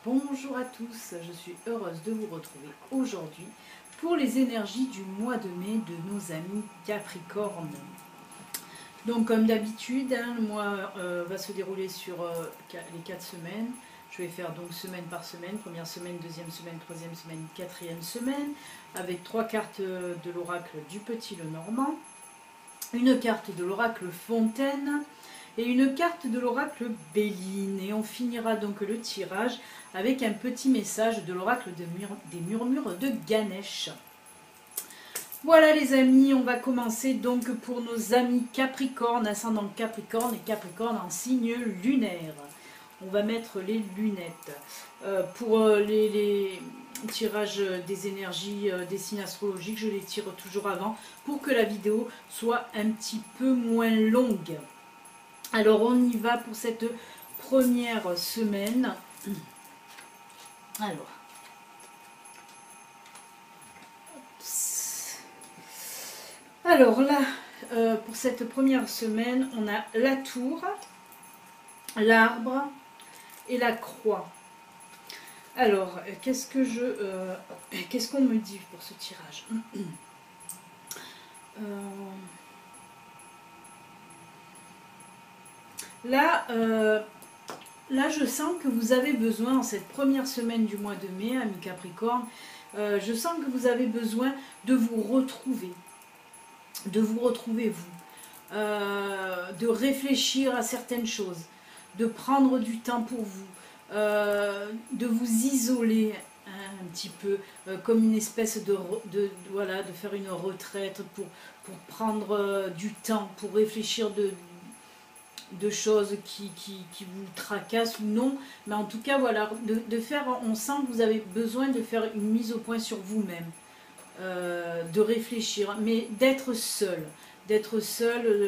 Bonjour à tous, je suis heureuse de vous retrouver aujourd'hui pour les énergies du mois de mai de nos amis Capricorne. Donc comme d'habitude, le mois va se dérouler sur les 4 semaines. Je vais faire donc semaine par semaine, première semaine, deuxième semaine, troisième semaine, quatrième semaine, avec 3 cartes de l'oracle du Petit Lenormand, une carte de l'oracle Fontaine, et une carte de l'oracle Béline. Et on finira donc le tirage avec un petit message de l'oracle des murmures de Ganesh. Voilà les amis, on va commencer donc pour nos amis Capricorne, ascendant Capricorne et Capricorne en signe lunaire. On va mettre les lunettes. Pour les tirages des énergies, des signes astrologiques, je les tire toujours avant pour que la vidéo soit un petit peu moins longue. Alors on y va pour cette première semaine. Alors là, pour cette première semaine, on a la tour, l'arbre et la croix. Alors, qu'est-ce qu'on me dit pour ce tirage? Là, je sens que vous avez besoin, en cette première semaine du mois de mai, amis Capricorne, je sens que vous avez besoin de vous retrouver vous, de réfléchir à certaines choses, de prendre du temps pour vous, de vous isoler un petit peu, comme une espèce de faire une retraite pour prendre du temps, pour réfléchir de choses qui vous tracassent ou non, mais en tout cas voilà, on sent que vous avez besoin de faire une mise au point sur vous-même, de réfléchir, mais d'être seul,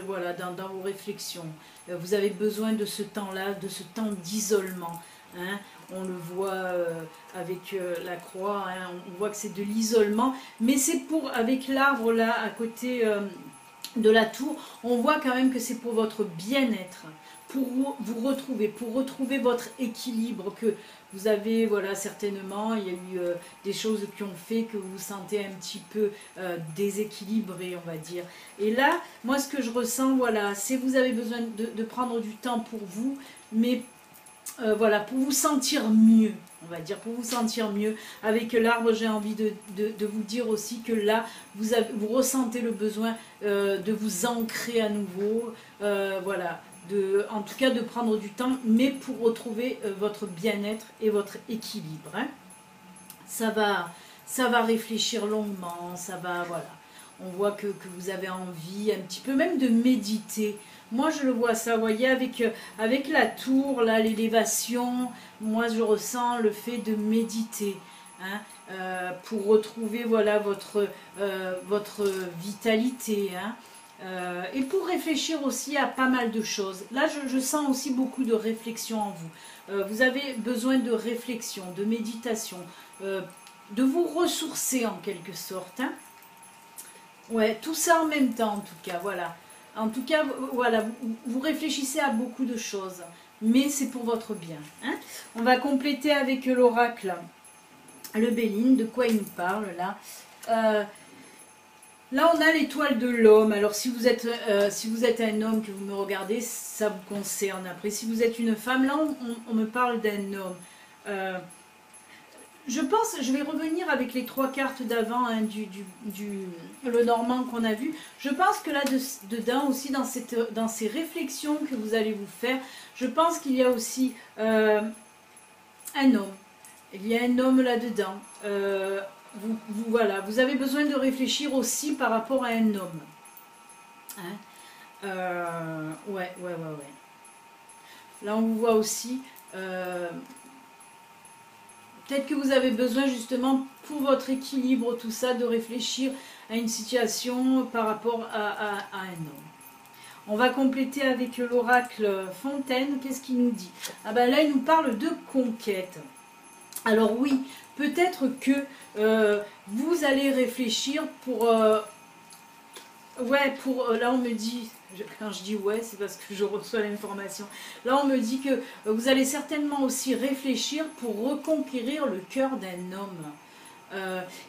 voilà, dans vos réflexions. Vous avez besoin de ce temps-là, de ce temps d'isolement, hein. On le voit avec la croix, hein, on voit que c'est de l'isolement, mais c'est avec l'arbre là à côté de la tour, on voit quand même que c'est pour votre bien-être, pour vous retrouver, pour retrouver votre équilibre que vous avez, voilà, certainement, il y a eu des choses qui ont fait que vous vous sentez un petit peu déséquilibré, on va dire. Et là, moi ce que je ressens, voilà, c'est que vous avez besoin de prendre du temps pour vous, mais voilà, pour vous sentir mieux, on va dire, pour vous sentir mieux. Avec l'arbre, j'ai envie de vous dire aussi que là, vous ressentez le besoin de vous ancrer à nouveau, voilà, en tout cas de prendre du temps, mais pour retrouver votre bien-être et votre équilibre, hein. Ça va réfléchir longuement, ça va, voilà. On voit que vous avez envie un petit peu même de méditer. Moi, je le vois ça, vous voyez, avec la tour, là, l'élévation, moi, je ressens le fait de méditer, hein, pour retrouver, voilà, votre vitalité, hein, et pour réfléchir aussi à pas mal de choses. Là, je sens aussi beaucoup de réflexion en vous. Vous avez besoin de réflexion, de méditation, de vous ressourcer en quelque sorte, hein. Ouais, tout ça en même temps, en tout cas, voilà. En tout cas, voilà, vous réfléchissez à beaucoup de choses, mais c'est pour votre bien, hein. On va compléter avec l'oracle, le Béline. De quoi il nous parle, là? Là, on a l'étoile de l'homme. Alors, si vous êtes un homme que vous me regardez, ça vous concerne. Après, si vous êtes une femme, là, on me parle d'un homme. Je vais revenir avec les 3 cartes d'avant, hein, le Normand qu'on a vu. Je pense que là, dedans aussi, dans ces réflexions que vous allez vous faire, je pense qu'il y a aussi un homme. Il y a un homme là-dedans. Voilà, vous avez besoin de réfléchir aussi par rapport à un homme. Hein, ouais. Là, on vous voit aussi... peut-être que vous avez besoin justement pour votre équilibre, tout ça, de réfléchir à une situation par rapport à un homme. On va compléter avec l'oracle Fontaine. Qu'est-ce qu'il nous dit? Ah ben là, il nous parle de conquête. Alors oui, peut-être que vous allez réfléchir pour... là, on me dit Quand je dis ouais, c'est parce que je reçois l'information. Là, on me dit que vous allez certainement aussi réfléchir pour reconquérir le cœur d'un homme.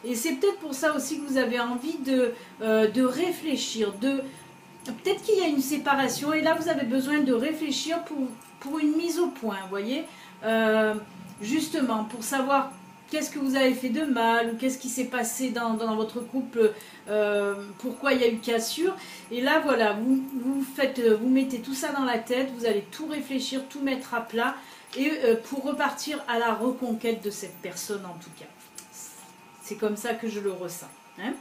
Et c'est peut-être pour ça aussi que vous avez envie de réfléchir, peut-être qu'il y a une séparation et là vous avez besoin de réfléchir pour une mise au point, vous voyez, justement pour savoir qu'est-ce que vous avez fait de mal ou qu'est-ce qui s'est passé dans votre couple, pourquoi il y a eu cassure. Et là voilà, vous mettez tout ça dans la tête, vous allez tout réfléchir, tout mettre à plat et pour repartir à la reconquête de cette personne en tout cas. C'est comme ça que je le ressens. Hein.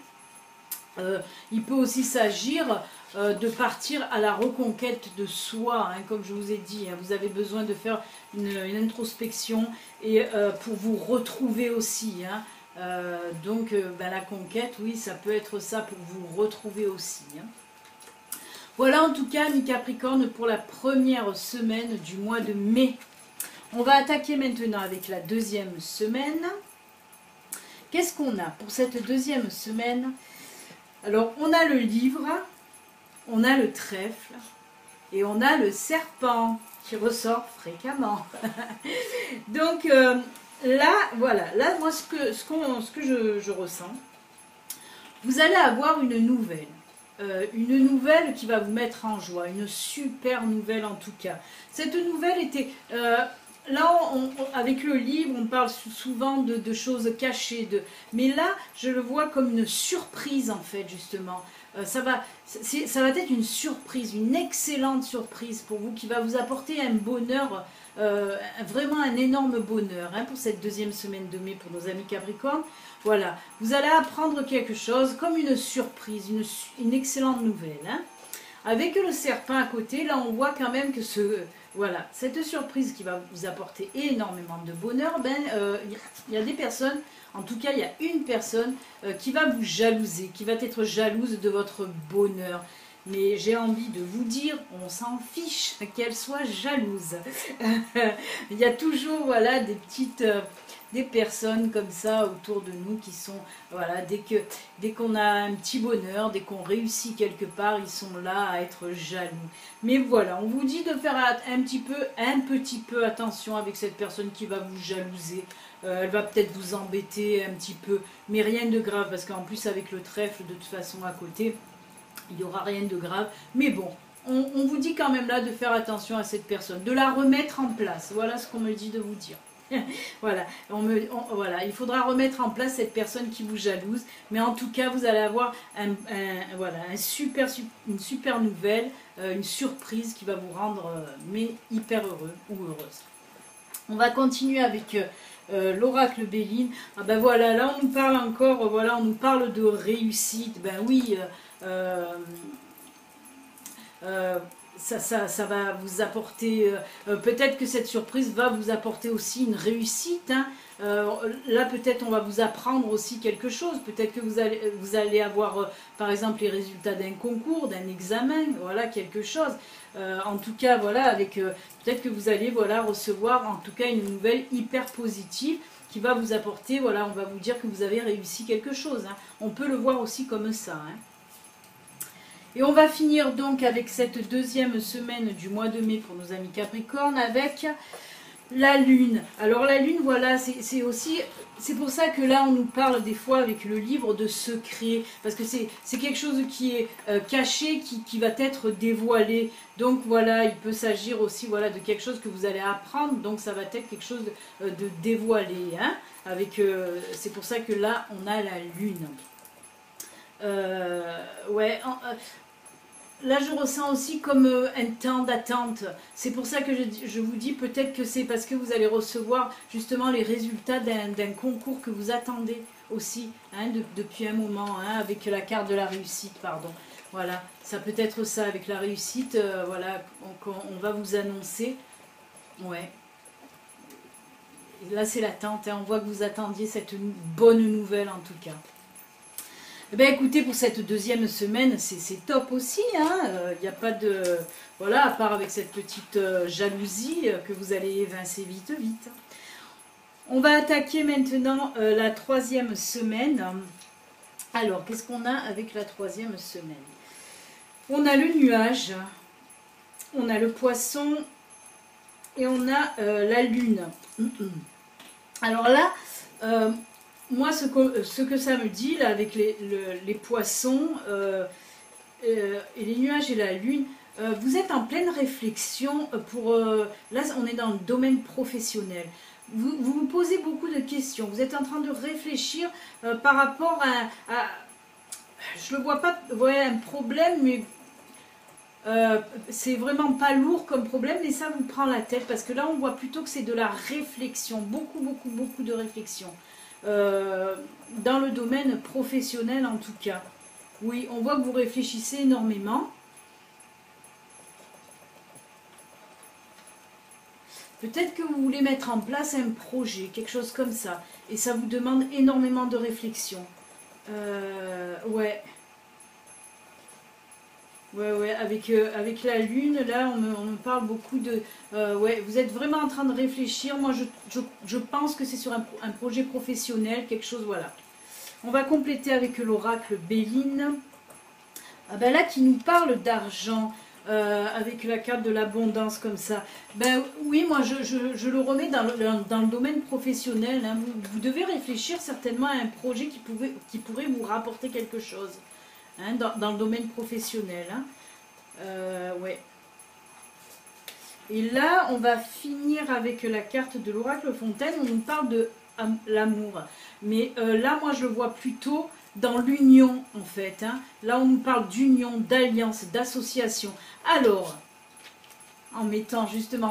Il peut aussi s'agir de partir à la reconquête de soi, hein, comme je vous ai dit. Hein, vous avez besoin de faire une introspection et pour vous retrouver aussi. Hein. Donc la conquête, oui, ça peut être ça pour vous retrouver aussi. Hein. Voilà en tout cas, mes Capricornes, pour la première semaine du mois de mai. On va attaquer maintenant avec la deuxième semaine. Qu'est-ce qu'on a pour cette deuxième semaine? Alors, on a le livre, on a le trèfle et on a le serpent qui ressort fréquemment. Donc, là, voilà, là, moi, ce que je ressens, vous allez avoir une nouvelle qui va vous mettre en joie, une super nouvelle en tout cas. Cette nouvelle était... là, avec le livre, on parle souvent de choses cachées. Mais là, je le vois comme une surprise, en fait, justement. Ça va être une surprise, une excellente surprise pour vous, qui va vous apporter un bonheur, vraiment un énorme bonheur, hein, pour cette deuxième semaine de mai, pour nos amis Capricornes. Voilà, vous allez apprendre quelque chose, comme une surprise, une excellente nouvelle. Hein. Avec le serpent à côté, là, on voit quand même que voilà, cette surprise qui va vous apporter énormément de bonheur, il y a des personnes, en tout cas il y a une personne qui va vous jalouser, qui va être jalouse de votre bonheur. Mais j'ai envie de vous dire, on s'en fiche qu'elle soit jalouse. Il y a toujours voilà, des personnes comme ça autour de nous qui sont, voilà, dès qu'on a un petit bonheur, dès qu'on réussit quelque part, ils sont là à être jaloux. Mais voilà, on vous dit de faire un petit peu attention avec cette personne qui va vous jalouser. Elle va peut-être vous embêter un petit peu, mais rien de grave, parce qu'en plus avec le trèfle, de toute façon à côté, il n'y aura rien de grave. Mais bon, on vous dit quand même là de faire attention à cette personne, de la remettre en place. Voilà ce qu'on me dit de vous dire. Voilà, voilà, il faudra remettre en place cette personne qui vous jalouse, mais en tout cas vous allez avoir voilà, une super nouvelle, une surprise qui va vous rendre mais hyper heureux ou heureuse. On va continuer avec l'oracle Béline. Ah ben voilà, là on nous parle encore, voilà, on nous parle de réussite. Ben oui, ça va vous apporter, peut-être que cette surprise va vous apporter aussi une réussite. Hein. Là peut-être on va vous apprendre aussi quelque chose, peut-être que vous allez avoir par exemple les résultats d'un concours, d'un examen, voilà, quelque chose. En tout cas voilà, avec peut-être que vous allez voilà, recevoir en tout cas une nouvelle hyper positive qui va vous apporter, voilà, on va vous dire que vous avez réussi quelque chose. Hein. On peut le voir aussi comme ça. Hein. Et on va finir donc avec cette deuxième semaine du mois de mai pour nos amis Capricornes avec la Lune. Alors la Lune, voilà, c'est pour ça que là on nous parle des fois avec le livre de secret, parce que c'est quelque chose qui est caché, qui va être dévoilé. Donc voilà, il peut s'agir aussi voilà, de quelque chose que vous allez apprendre, donc ça va être quelque chose de dévoilé. Hein, c'est pour ça que là on a la Lune. Ouais, là je ressens aussi comme un temps d'attente. C'est pour ça que je vous dis peut-être que c'est parce que vous allez recevoir justement les résultats d'un concours que vous attendez aussi, hein, depuis un moment, hein, avec la carte de la réussite, pardon. Voilà, ça peut être ça avec la réussite, voilà, on va vous annoncer. Ouais. Et là c'est l'attente, hein, on voit que vous attendiez cette bonne nouvelle en tout cas. Eh bien écoutez, pour cette deuxième semaine, c'est top aussi, hein. Il n'y a pas de... Voilà, à part avec cette petite jalousie que vous allez évincer vite. On va attaquer maintenant la troisième semaine. Alors, qu'est-ce qu'on a avec la troisième semaine? On a le nuage, on a le poisson et on a la lune. Alors là, moi ce que ça me dit là avec les poissons et les nuages et la lune, vous êtes en pleine réflexion pour... là on est dans le domaine professionnel. Vous posez beaucoup de questions, vous êtes en train de réfléchir par rapport à je ne vois pas un problème, mais c'est vraiment pas lourd comme problème, mais ça vous prend la tête, parce que là on voit plutôt que c'est de la réflexion, beaucoup de réflexion, dans le domaine professionnel en tout cas. Oui, on voit que vous réfléchissez énormément. Peut-être que vous voulez mettre en place un projet, quelque chose comme ça, et ça vous demande énormément de réflexion. Ouais. Ouais, avec la lune, là, on me parle beaucoup de... ouais, vous êtes vraiment en train de réfléchir. Moi, je pense que c'est sur un projet professionnel, quelque chose, voilà. On va compléter avec l'oracle Béline. Ah ben là, qui nous parle d'argent, avec la carte de l'abondance comme ça. Ben oui, moi, je le remets dans le domaine professionnel. Hein. Vous devez réfléchir certainement à un projet qui pourrait vous rapporter quelque chose. Hein, dans le domaine professionnel. Hein. Ouais. Et là, on va finir avec la carte de l'oracle Fontaine. On nous parle de l'amour. Mais là, moi, je le vois plutôt dans l'union, en fait. Hein. Là, on nous parle d'union, d'alliance, d'association. Alors, en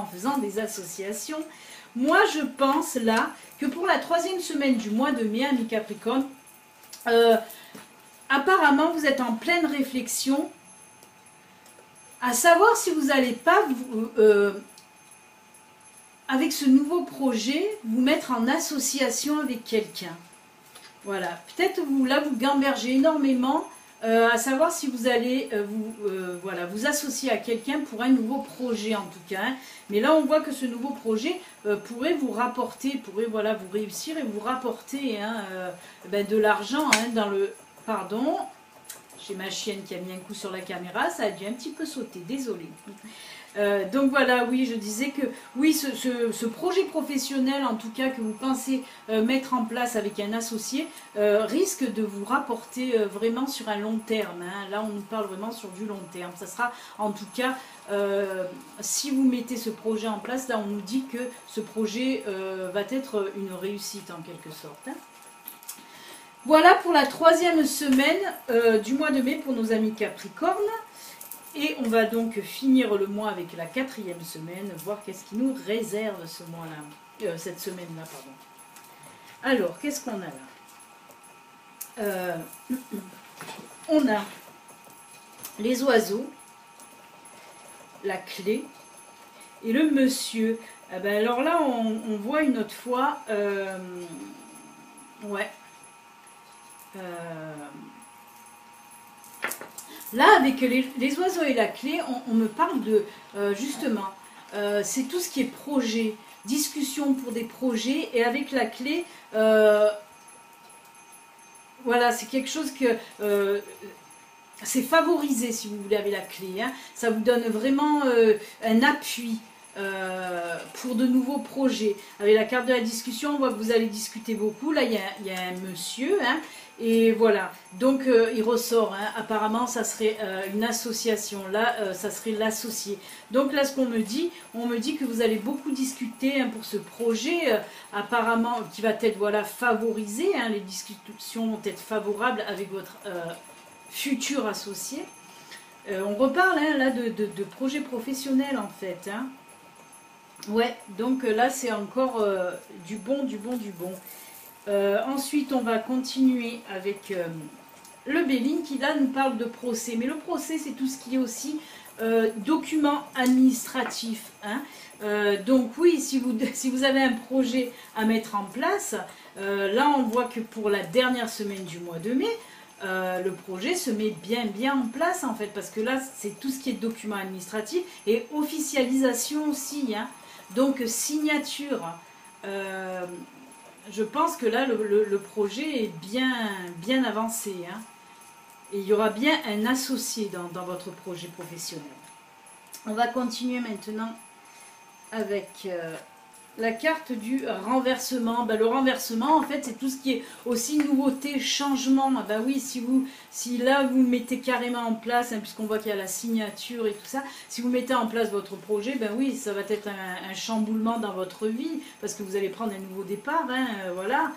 faisant des associations, moi, je pense là que pour la 3e semaine du mois de mai, amis Capricorne, apparemment, vous êtes en pleine réflexion à savoir si vous n'allez pas, avec ce nouveau projet, vous mettre en association avec quelqu'un. Voilà. Peut-être vous gambergez énormément à savoir si vous allez vous associer à quelqu'un pour un nouveau projet en tout cas. Hein. Mais là, on voit que ce nouveau projet pourrait vous rapporter, vous réussir et vous rapporter de l'argent dans le... Pardon, j'ai ma chienne qui a mis un coup sur la caméra, ça a dû un petit peu sauter, désolée. Donc voilà, oui, je disais que oui, ce projet professionnel, en tout cas, que vous pensez mettre en place avec un associé, risque de vous rapporter vraiment sur un long terme. Hein. Là, on nous parle vraiment sur du long terme. Ça sera, en tout cas, si vous mettez ce projet en place, là, on nous dit que ce projet va être une réussite, en quelque sorte. Hein. Voilà pour la 3e semaine du mois de mai pour nos amis Capricornes. Et on va donc finir le mois avec la 4e semaine, voir qu'est-ce qui nous réserve ce mois-là, cette semaine-là, pardon. Alors, qu'est-ce qu'on a là on a les oiseaux, la clé et le monsieur. Eh ben, alors là, on voit une autre fois, ouais. Là, avec les oiseaux et la clé, on me parle de, justement, c'est tout ce qui est projet, discussion pour des projets, et avec la clé, voilà, c'est quelque chose que... c'est favorisé, si vous voulez, avec la clé. Hein. Ça vous donne vraiment un appui pour de nouveaux projets. Avec la carte de la discussion, on voit que vous allez discuter beaucoup. Là, il y a un monsieur, hein, et voilà. Donc, il ressort. Hein, apparemment, ça serait une association. Là, ça serait l'associé. Donc là, ce qu'on me dit, on me dit que vous allez beaucoup discuter hein, pour ce projet, apparemment, qui va être voilà, favorisé. Hein, les discussions vont être favorables avec votre futur associé. On reparle hein, là de projets professionnels en fait. Hein. Ouais, donc là c'est encore du bon, du bon, du bon. Ensuite on va continuer avec le Béline qui là nous parle de procès. Mais le procès c'est tout ce qui est aussi documents administratifs. Hein. Donc oui, si vous avez un projet à mettre en place, là on voit que pour la dernière semaine du mois de mai, le projet se met bien en place en fait, parce que là c'est tout ce qui est documents administratifs et officialisation aussi, hein. Donc signature, je pense que là le projet est bien avancé, hein. Et il y aura bien un associé dans votre projet professionnel. On va continuer maintenant avec la carte du renversement. Ben, le renversement, en fait, c'est tout ce qui est aussi nouveauté, changement. Ben oui, si là, vous le mettez carrément en place, hein, puisqu'on voit qu'il y a la signature et tout ça, si vous mettez en place votre projet, ben oui, ça va être un chamboulement dans votre vie, parce que vous allez prendre un nouveau départ, hein, voilà.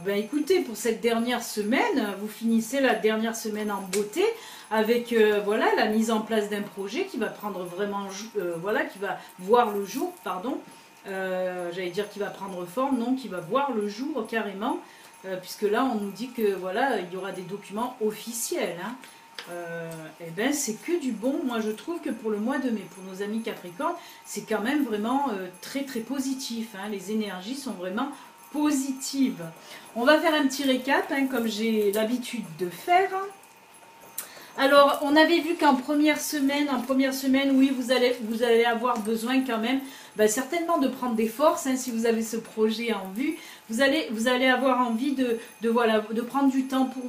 Ben écoutez, pour cette dernière semaine, vous finissez la dernière semaine en beauté avec voilà, la mise en place d'un projet qui va prendre vraiment, voilà, qui va voir le jour, pardon, j'allais dire qui va prendre forme, non, qui va voir le jour carrément, puisque là on nous dit que voilà, il y aura des documents officiels, hein. Et ben c'est que du bon. Moi je trouve que pour le mois de mai, pour nos amis Capricorne, c'est quand même vraiment très très positif, hein. Les énergies sont vraiment positive. On va faire un petit récap, hein, comme j'ai l'habitude de faire. Alors, on avait vu qu'en première semaine, oui, vous allez avoir besoin quand même, certainement de prendre des forces, hein, si vous avez ce projet en vue. Vous allez avoir envie voilà, de prendre du temps pour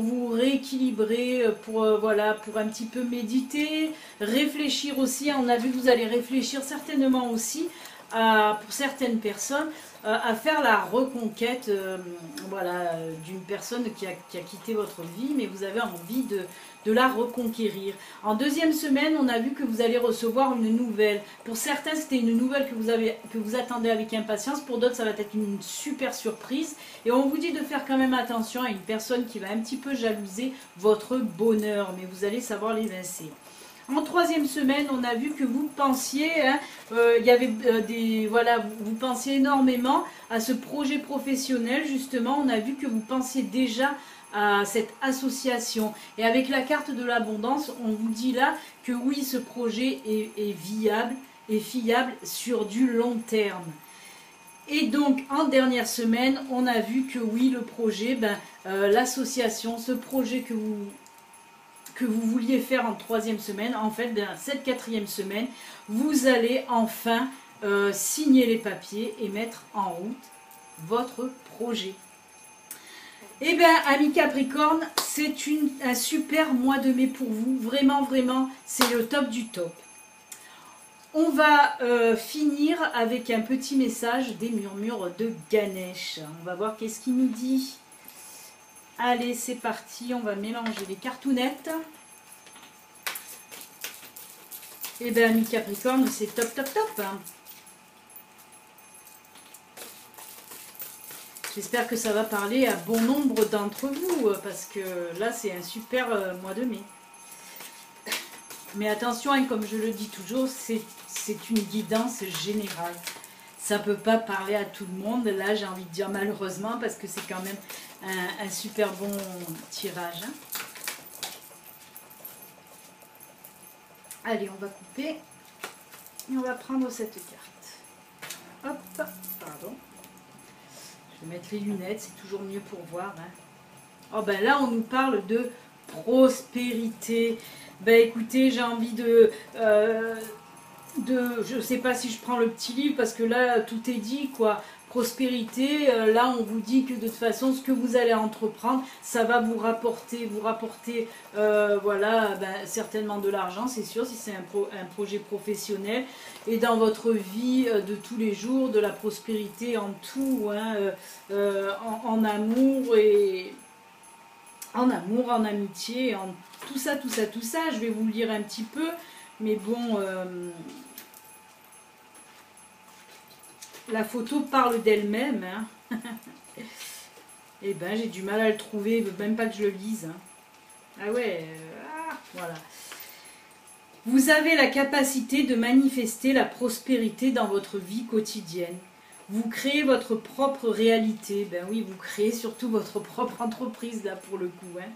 vous rééquilibrer, voilà, pour un petit peu méditer, réfléchir aussi. On a vu que vous allez réfléchir certainement aussi pour certaines personnes à faire la reconquête voilà, d'une personne qui a quitté votre vie, mais vous avez envie de la reconquérir. En deuxième semaine, on a vu que vous allez recevoir une nouvelle. Pour certains, c'était une nouvelle que vous attendez avec impatience. Pour d'autres, ça va être une super surprise. Et on vous dit de faire quand même attention à une personne qui va un petit peu jalouser votre bonheur, mais vous allez savoir l'évincer. En troisième semaine, on a vu que vous pensiez, hein, il y avait voilà, vous pensiez énormément à ce projet professionnel, justement. On a vu que vous pensiez déjà à cette association. Et avec la carte de l'abondance, on vous dit là que oui, ce projet est viable et fiable sur du long terme. Et donc, en dernière semaine, on a vu que oui, le projet, l'association, ce projet que vous vouliez faire en troisième semaine, en fait, cette quatrième semaine, vous allez enfin signer les papiers et mettre en route votre projet. Eh bien, amis Capricorne, c'est un super mois de mai pour vous. Vraiment, vraiment, c'est le top du top. On va finir avec un petit message des murmures de Ganesh. On va voir qu'est-ce qu'il nous dit. Allez, c'est parti, on va mélanger les cartounettes. Et bien, amis Capricorne, c'est top, top, top, hein. J'espère que ça va parler à bon nombre d'entre vous, parce que là, c'est un super mois de mai. Mais attention, hein, comme je le dis toujours, c'est une guidance générale. Ça ne peut pas parler à tout le monde. Là, j'ai envie de dire malheureusement, parce que c'est quand même un super bon tirage, hein. Allez, on va couper. Et on va prendre cette carte. Hop, pardon. Je vais mettre les lunettes, c'est toujours mieux pour voir, hein. Oh ben là, on nous parle de prospérité. Ben écoutez, j'ai envie je ne sais pas si je prends le petit livre parce que là tout est dit, quoi. Prospérité, là on vous dit que de toute façon ce que vous allez entreprendre, ça va vous rapporter voilà, certainement de l'argent, c'est sûr, si c'est un projet professionnel, et dans votre vie de tous les jours, de la prospérité en tout, hein, en amour et en amitié, en tout ça, je vais vous le lire un petit peu, mais bon, la photo parle d'elle-même, hein. Et ben j'ai du mal à le trouver, même pas que je le lise, hein. Ah ouais, voilà. Vous avez la capacité de manifester la prospérité dans votre vie quotidienne. Vous créez votre propre réalité. Ben oui, vous créez surtout votre propre entreprise, là, pour le coup, hein.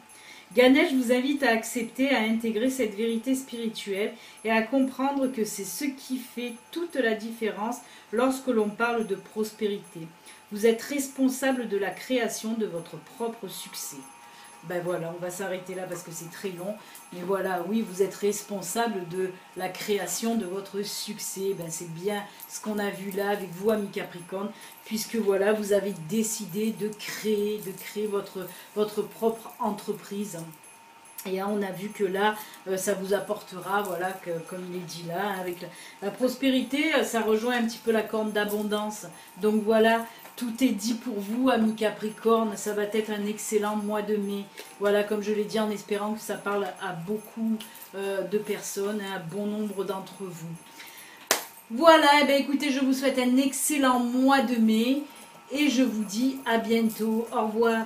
Ganesh vous invite à accepter, à intégrer cette vérité spirituelle et à comprendre que c'est ce qui fait toute la différence lorsque l'on parle de prospérité. Vous êtes responsable de la création de votre propre succès. Ben voilà, on va s'arrêter là parce que c'est très long. Mais voilà, oui, vous êtes responsable de la création de votre succès. Ben, c'est bien ce qu'on a vu là avec vous, amis Capricorne, puisque voilà, vous avez décidé de créer votre propre entreprise. Et là, on a vu que là, ça vous apportera, voilà, comme il est dit là, avec la prospérité, ça rejoint un petit peu la corne d'abondance. Donc voilà, tout est dit pour vous, amis Capricorne, ça va être un excellent mois de mai. Voilà, comme je l'ai dit, en espérant que ça parle à beaucoup de personnes, à un bon nombre d'entre vous. Voilà, eh bien, écoutez, je vous souhaite un excellent mois de mai et je vous dis à bientôt. Au revoir.